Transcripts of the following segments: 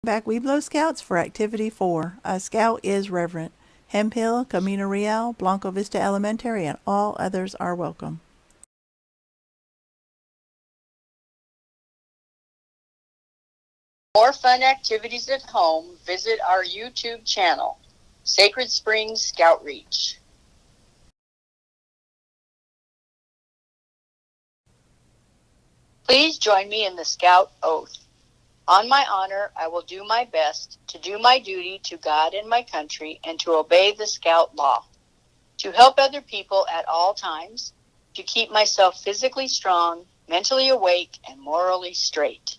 Back Webelos Scouts for Activity 4. A Scout is Reverent. Hemphill, Camino Real, Blanco Vista Elementary, and all others are welcome. For more fun activities at home, visit our YouTube channel, Sacred Springs Scout Reach. Please join me in the Scout Oath. On my honor, I will do my best to do my duty to God and my country and to obey the Scout law, to help other people at all times, to keep myself physically strong, mentally awake, and morally straight.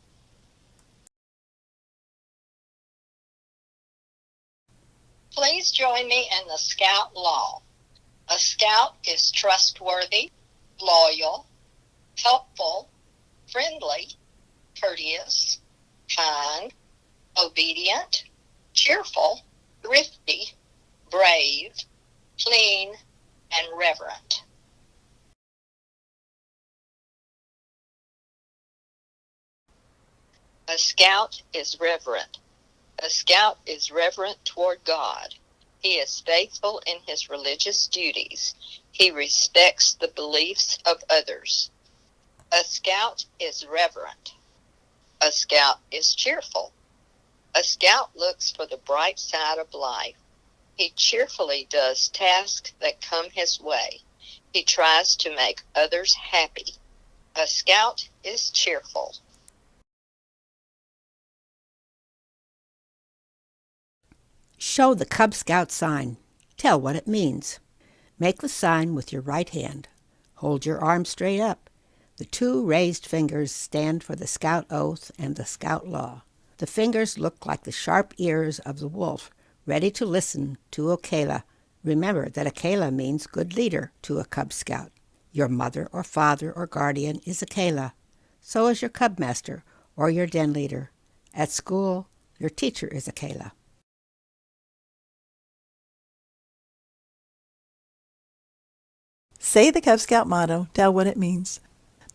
Please join me in the Scout law. A Scout is trustworthy, loyal, helpful, friendly, courteous, kind, obedient, cheerful, thrifty, brave, clean, and reverent. A Scout is reverent. A Scout is reverent toward God. He is faithful in his religious duties. He respects the beliefs of others. A Scout is reverent. A Scout is cheerful. A Scout looks for the bright side of life. He cheerfully does tasks that come his way. He tries to make others happy. A Scout is cheerful. Show the Cub Scout sign. Tell what it means. Make the sign with your right hand. Hold your arm straight up. The two raised fingers stand for the Scout Oath and the Scout Law. The fingers look like the sharp ears of the wolf, ready to listen to a Kayla. Remember that a Kayla means good leader to a Cub Scout. Your mother or father or guardian is a Kayla. So is your Cub Master or your den leader. At school, your teacher is a Kayla. Say the Cub Scout motto. Tell what it means.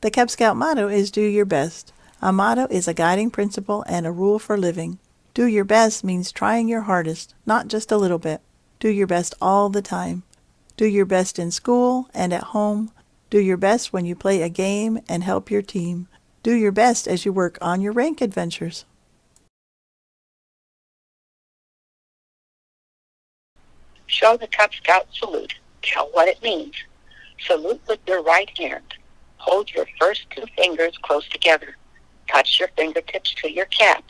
The Cub Scout motto is do your best. A motto is a guiding principle and a rule for living. Do your best means trying your hardest, not just a little bit. Do your best all the time. Do your best in school and at home. Do your best when you play a game and help your team. Do your best as you work on your rank adventures. Show the Cub Scout salute. Tell what it means. Salute with your right hand. Hold your first two fingers close together. Touch your fingertips to your cap.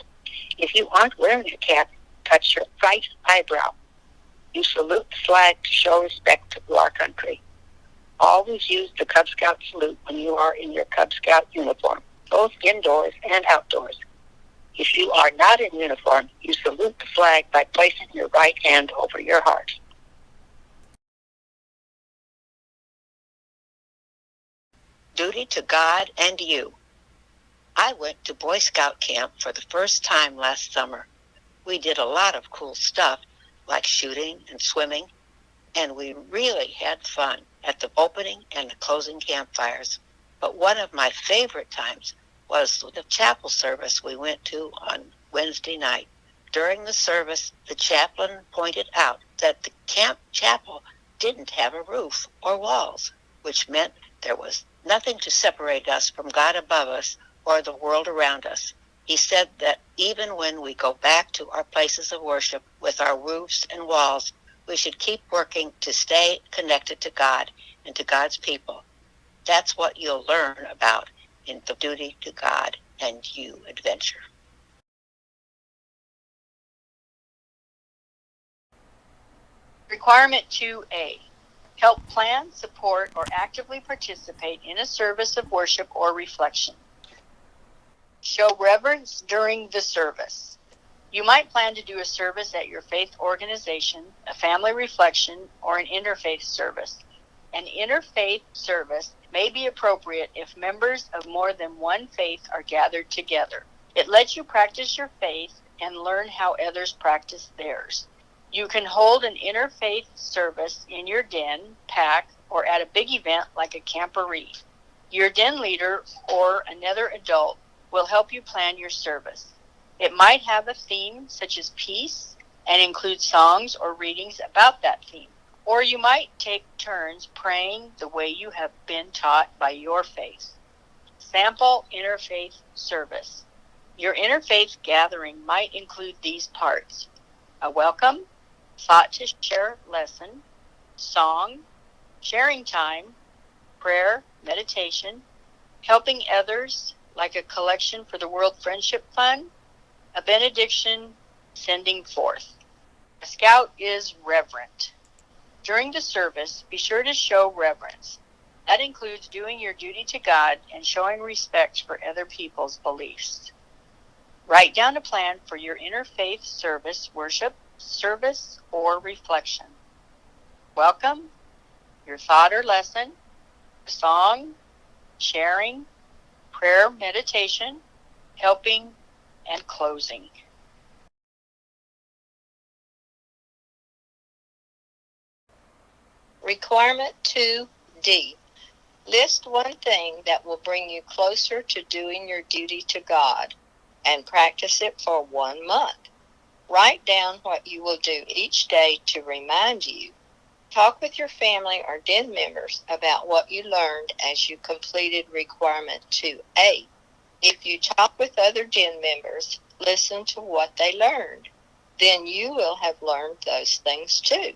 If you aren't wearing a cap, touch your right eyebrow. You salute the flag to show respect to our country. Always use the Cub Scout salute when you are in your Cub Scout uniform, both indoors and outdoors. If you are not in uniform, you salute the flag by placing your right hand over your heart. Duty to God and you. I went to Boy Scout camp for the first time last summer. We did a lot of cool stuff, like shooting and swimming, and we really had fun at the opening and the closing campfires. But one of my favorite times was the chapel service we went to on Wednesday night. During the service, the chaplain pointed out that the camp chapel didn't have a roof or walls, which meant there was nothing to separate us from God above us or the world around us. He said that even when we go back to our places of worship with our roofs and walls, we should keep working to stay connected to God and to God's people. That's what you'll learn about in the Duty to God and You adventure. Requirement 2A. Help plan, support, or actively participate in a service of worship or reflection. Show reverence during the service. You might plan to do a service at your faith organization, a family reflection, or an interfaith service. An interfaith service may be appropriate if members of more than one faith are gathered together. It lets you practice your faith and learn how others practice theirs. You can hold an interfaith service in your den, pack, or at a big event like a camporee. Your den leader or another adult will help you plan your service. It might have a theme such as peace and include songs or readings about that theme. Or you might take turns praying the way you have been taught by your faith. Sample interfaith service. Your interfaith gathering might include these parts: a welcome, thought to share lesson, song, sharing time, prayer, meditation, helping others like a collection for the World Friendship Fund, a benediction, sending forth. A scout is reverent. During the service, be sure to show reverence. That includes doing your duty to God and showing respect for other people's beliefs. Write down a plan for your interfaith service, worship, service, or reflection. Welcome, your thought or lesson, song, sharing, prayer, meditation, helping, and closing. Requirement 2D. List one thing that will bring you closer to doing your duty to God and practice it for 1 month. Write down what you will do each day to remind you. Talk with your family or den members about what you learned as you completed Requirement 2A. If you talk with other den members, listen to what they learned. Then you will have learned those things too.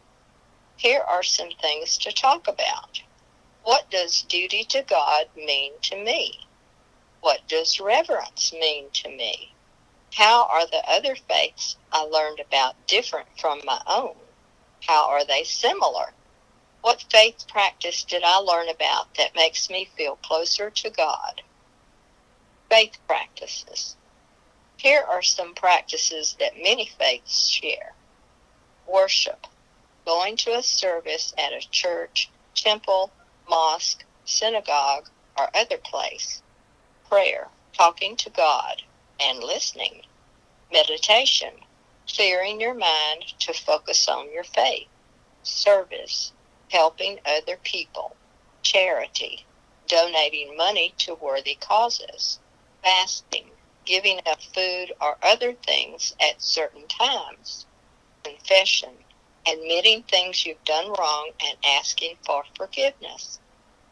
Here are some things to talk about. What does duty to God mean to me? What does reverence mean to me? How are the other faiths I learned about different from my own? How are they similar? What faith practice did I learn about that makes me feel closer to God? Faith practices. Here are some practices that many faiths share. Worship. Going to a service at a church, temple, mosque, synagogue, or other place. Prayer. Talking to God and listening. Meditation. Clearing your mind to focus on your faith. Service. Helping other people. Charity. Donating money to worthy causes. Fasting. Giving up food or other things at certain times. Confession. Admitting things you've done wrong and asking for forgiveness.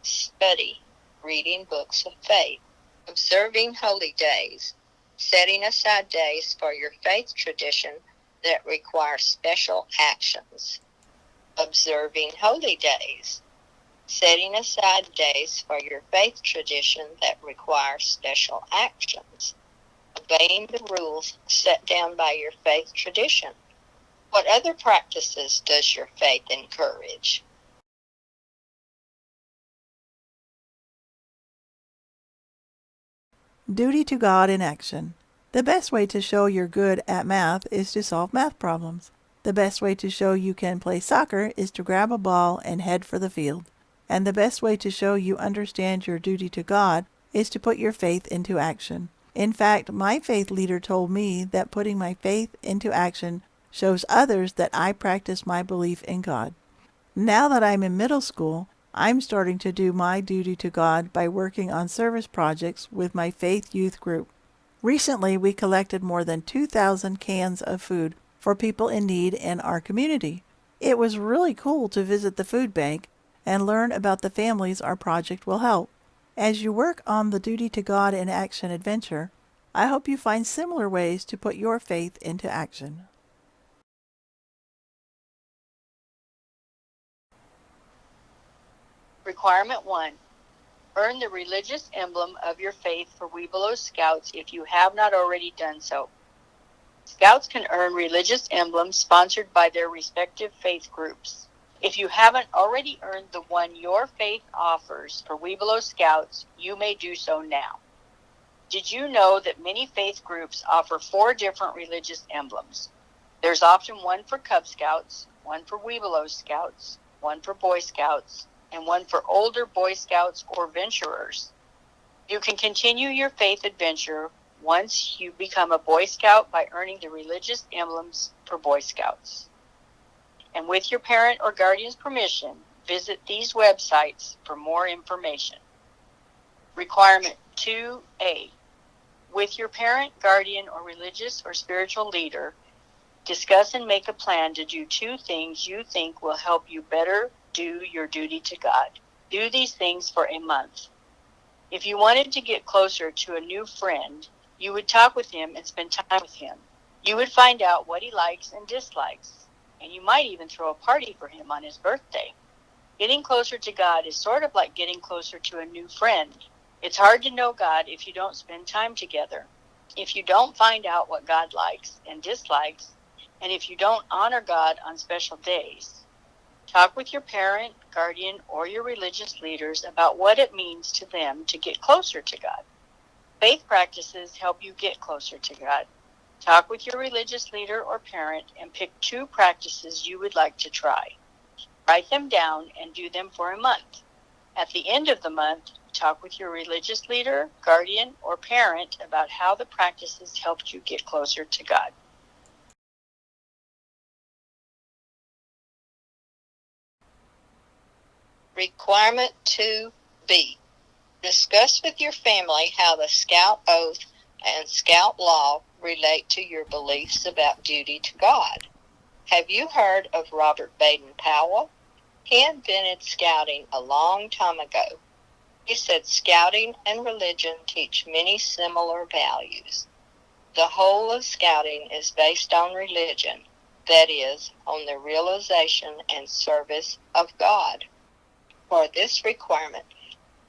Study. Reading books of faith. Observing holy days. Setting aside days for your faith tradition that require special actions. Observing holy days. Setting aside days for your faith tradition that require special actions. Obeying the rules set down by your faith tradition. What other practices does your faith encourage? Duty to God in action. The best way to show you're good at math is to solve math problems. The best way to show you can play soccer is to grab a ball and head for the field. And the best way to show you understand your duty to God is to put your faith into action. In fact, my faith leader told me that putting my faith into action shows others that I practice my belief in God. Now that I'm in middle school, I'm starting to do my duty to God by working on service projects with my faith youth group. Recently, we collected more than 2,000 cans of food for people in need in our community. It was really cool to visit the food bank and learn about the families our project will help. As you work on the Duty to God in Action adventure, I hope you find similar ways to put your faith into action. Requirement 1. Earn the religious emblem of your faith for Webelos Scouts if you have not already done so. Scouts can earn religious emblems sponsored by their respective faith groups. If you haven't already earned the one your faith offers for Webelos Scouts, you may do so now. Did you know that many faith groups offer 4 different religious emblems? There's often one for Cub Scouts, one for Webelos Scouts, one for Boy Scouts, and one for older Boy Scouts or venturers. You can continue your faith adventure once you become a Boy Scout by earning the religious emblems for Boy Scouts. And with your parent or guardian's permission, visit these websites for more information. Requirement 2A. With your parent, guardian, or religious or spiritual leader, discuss and make a plan to do 2 things you think will help you better do your duty to God. Do these things for a month. If you wanted to get closer to a new friend, you would talk with him and spend time with him. You would find out what he likes and dislikes, and you might even throw a party for him on his birthday. Getting closer to God is sort of like getting closer to a new friend. It's hard to know God if you don't spend time together. If you don't find out what God likes and dislikes, and if you don't honor God on special days, talk with your parent, guardian, or your religious leaders about what it means to them to get closer to God. Faith practices help you get closer to God. Talk with your religious leader or parent and pick 2 practices you would like to try. Write them down and do them for a month. At the end of the month, talk with your religious leader, guardian, or parent about how the practices helped you get closer to God. Requirement 2B. Discuss with your family how the Scout Oath and Scout Law relate to your beliefs about duty to God. Have you heard of Robert Baden-Powell? He invented Scouting a long time ago. He said Scouting and religion teach many similar values. The whole of Scouting is based on religion, that is, on the realization and service of God. For this requirement,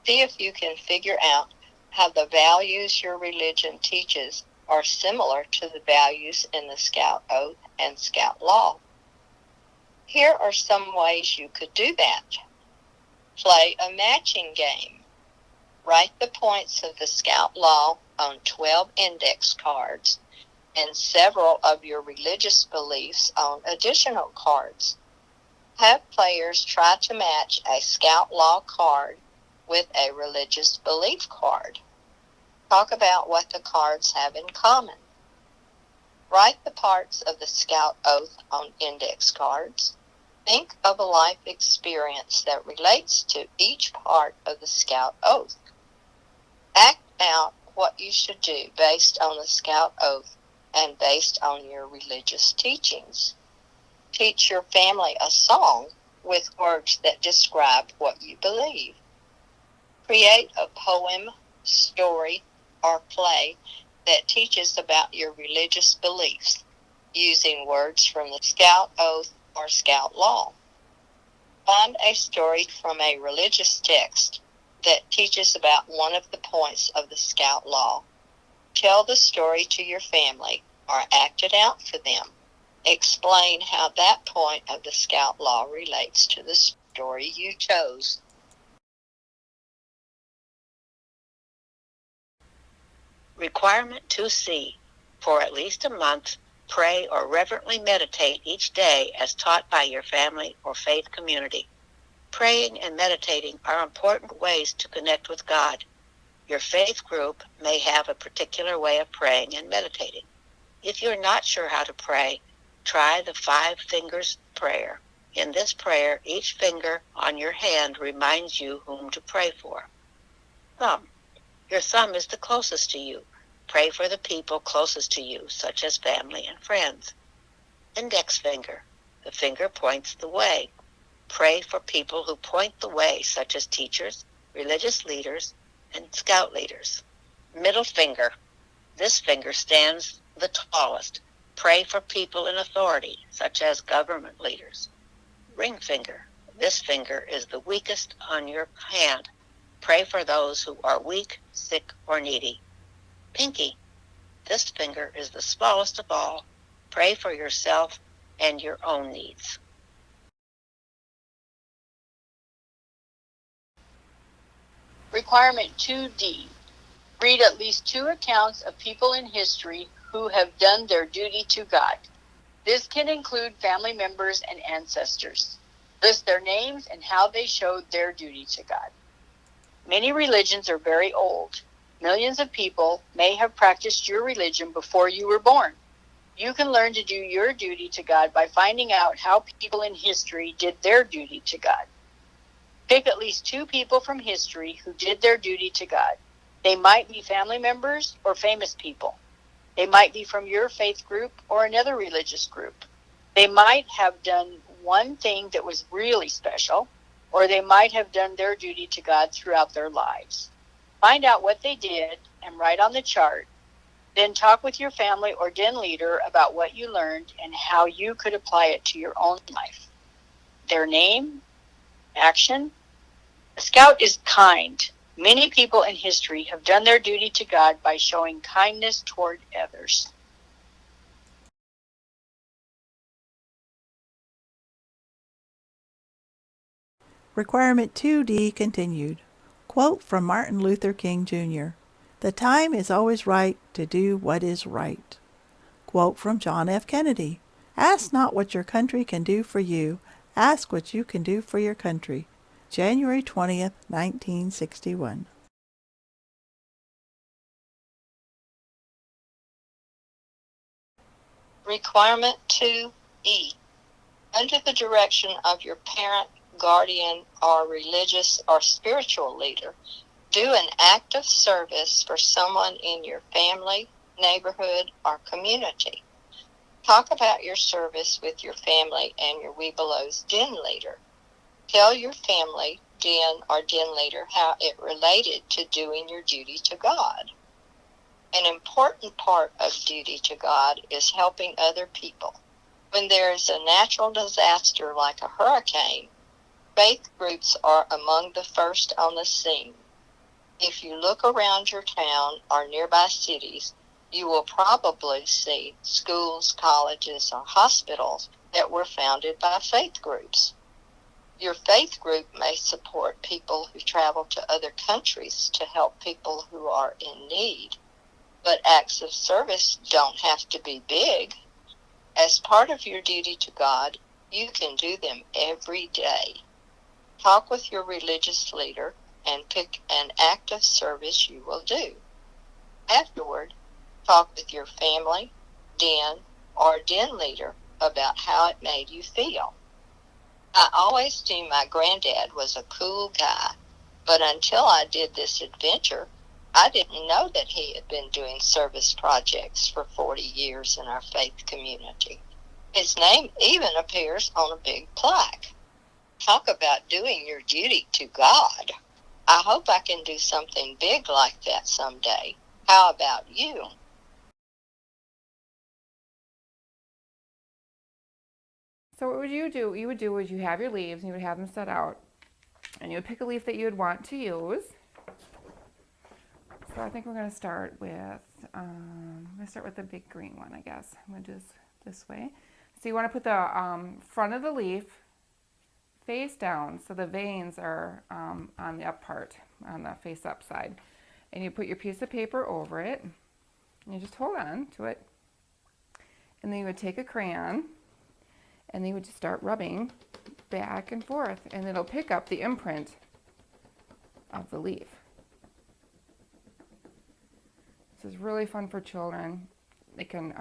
see if you can figure out how the values your religion teaches are similar to the values in the Scout Oath and Scout Law. Here are some ways you could do that. Play a matching game. Write the points of the Scout Law on 12 index cards and several of your religious beliefs on additional cards. Have players try to match a Scout Law card with a religious belief card. Talk about what the cards have in common. Write the parts of the Scout Oath on index cards. Think of a life experience that relates to each part of the Scout Oath. Act out what you should do based on the Scout Oath and based on your religious teachings. Teach your family a song with words that describe what you believe. Create a poem, story, or play that teaches about your religious beliefs using words from the Scout Oath or Scout Law. Find a story from a religious text that teaches about one of the points of the Scout Law. Tell the story to your family or act it out for them. Explain how that point of the Scout Law relates to the story you chose. Requirement 2C. For at least a month, pray or reverently meditate each day as taught by your family or faith community. Praying and meditating are important ways to connect with God. Your faith group may have a particular way of praying and meditating. If you're not sure how to pray, try the 5 fingers prayer. In this prayer, each finger on your hand reminds you whom to pray for. Thumb. Your thumb is the closest to you. Pray for the people closest to you, such as family and friends. Index finger. The finger points the way. Pray for people who point the way, such as teachers, religious leaders, and scout leaders. Middle finger. This finger stands the tallest. Pray for people in authority, such as government leaders. Ring finger. This finger is the weakest on your hand. Pray for those who are weak, sick, or needy. Pinky. This finger is the smallest of all. Pray for yourself and your own needs. Requirement 2D. Read at least 2 accounts of people in history who have done their duty to God. This can include family members and ancestors. List their names and how they showed their duty to God. Many religions are very old. Millions of people may have practiced your religion before you were born. You can learn to do your duty to God by finding out how people in history did their duty to God. Pick at least 2 people from history who did their duty to God. They might be family members or famous people. They might be from your faith group or another religious group. They might have done one thing that was really special, or they might have done their duty to God throughout their lives. Find out what they did and write on the chart. Then talk with your family or den leader about what you learned and how you could apply it to your own life. Their name, action. A scout is kind. Many people in history have done their duty to God by showing kindness toward others. Requirement 2D continued. Quote from Martin Luther King Jr. The time is always right to do what is right. Quote from John F. Kennedy. Ask not what your country can do for you. Ask what you can do for your country. January 20th, 1961. Requirement 2E. Under the direction of your parent, guardian, or religious or spiritual leader, do an act of service for someone in your family, neighborhood, or community. Talk about your service with your family and your Webelos den leader. Tell your family, den, or den leader how it related to doing your duty to God. An important part of duty to God is helping other people. When there is a natural disaster like a hurricane, faith groups are among the first on the scene. If you look around your town or nearby cities, you will probably see schools, colleges, or hospitals that were founded by faith groups. Your faith group may support people who travel to other countries to help people who are in need. But acts of service don't have to be big. As part of your duty to God, you can do them every day. Talk with your religious leader and pick an act of service you will do. Afterward, talk with your family, den, or den leader about how it made you feel. I always knew my granddad was a cool guy, but until I did this adventure, I didn't know that he had been doing service projects for 40 years in our faith community. His name even appears on a big plaque. Talk about doing your duty to God. I hope I can do something big like that someday. How about you? So what would you do? You would do is you have your leaves and you would have them set out. And you would pick a leaf that you would want to use. So I think we're going to start with, the big green one, I guess. I'm going to do this way. So you want to put the front of the leaf face down so the veins are on the up part, on the face up side. And you put your piece of paper over it. And you just hold on to it. And then you would take a crayon and then you would just start rubbing back and forth. And it'll pick up the imprint of the leaf. This is really fun for children. They can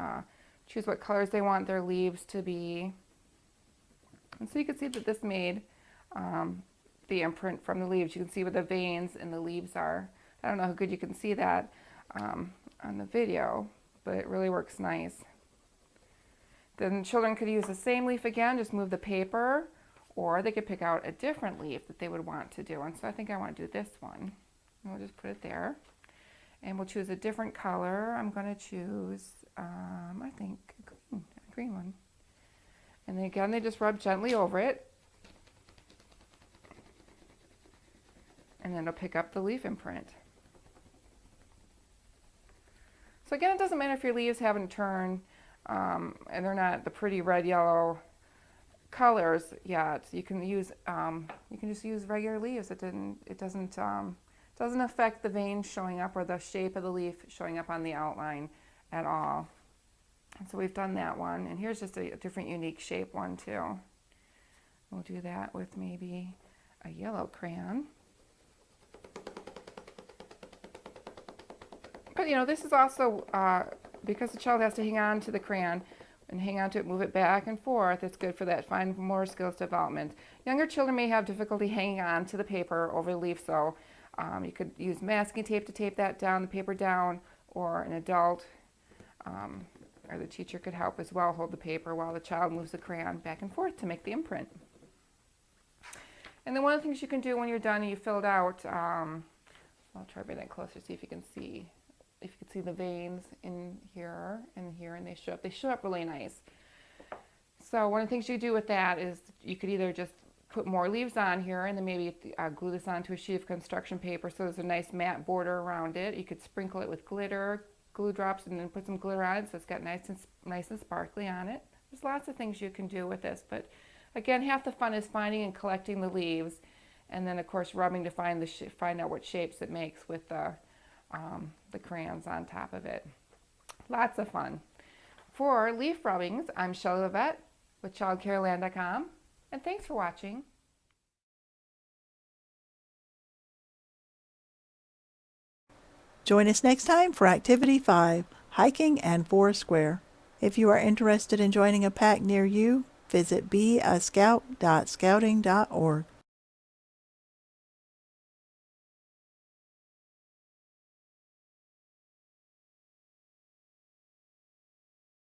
choose what colors they want their leaves to be. And so you can see that this made the imprint from the leaves. You can see where the veins in the leaves are. I don't know how good you can see that on the video, but it really works nice. Then children could use the same leaf again, just move the paper, or they could pick out a different leaf that they would want to do. And so I think I want to do this one. And we'll just put it there. And we'll choose a different color. I'm going to choose, I think, a green one. And then again, they just rub gently over it. And then it'll pick up the leaf imprint. So again, it doesn't matter if your leaves haven't turned and they're not the pretty red, yellow colors yet. You can just use regular leaves. It doesn't affect the veins showing up or the shape of the leaf showing up on the outline at all. And so we've done that one, and here's just a different unique shape one too. We'll do that with maybe a yellow crayon. But this is also, because the child has to hang on to the crayon and hang on to it, move it back and forth, it's good for that fine motor skills development. Younger children may have difficulty hanging on to the paper over the leaf, so You could use masking tape to tape that down, the paper down, or an adult or the teacher could help as well hold the paper while the child moves the crayon back and forth to make the imprint. And then one of the things you can do when you're done and you fill it out, I'll try to bring that closer, see if you can see. If you can see the veins in here and here, and they show up really nice. So one of the things you do with that is you could either just put more leaves on here and then maybe glue this onto a sheet of construction paper so there's a nice matte border around it. You could sprinkle it with glitter, glue drops, and then put some glitter on it so it's got nice and sparkly on it. There's lots of things you can do with this, but again, half the fun is finding and collecting the leaves, and then of course rubbing to find out what shapes it makes with the crayons on top of it. Lots of fun. For leaf rubbings, I'm Shelley Levette with ChildCareLand.com, and thanks for watching. Join us next time for Activity 5, Hiking and Foursquare. If you are interested in joining a pack near you, visit beascout.scouting.org.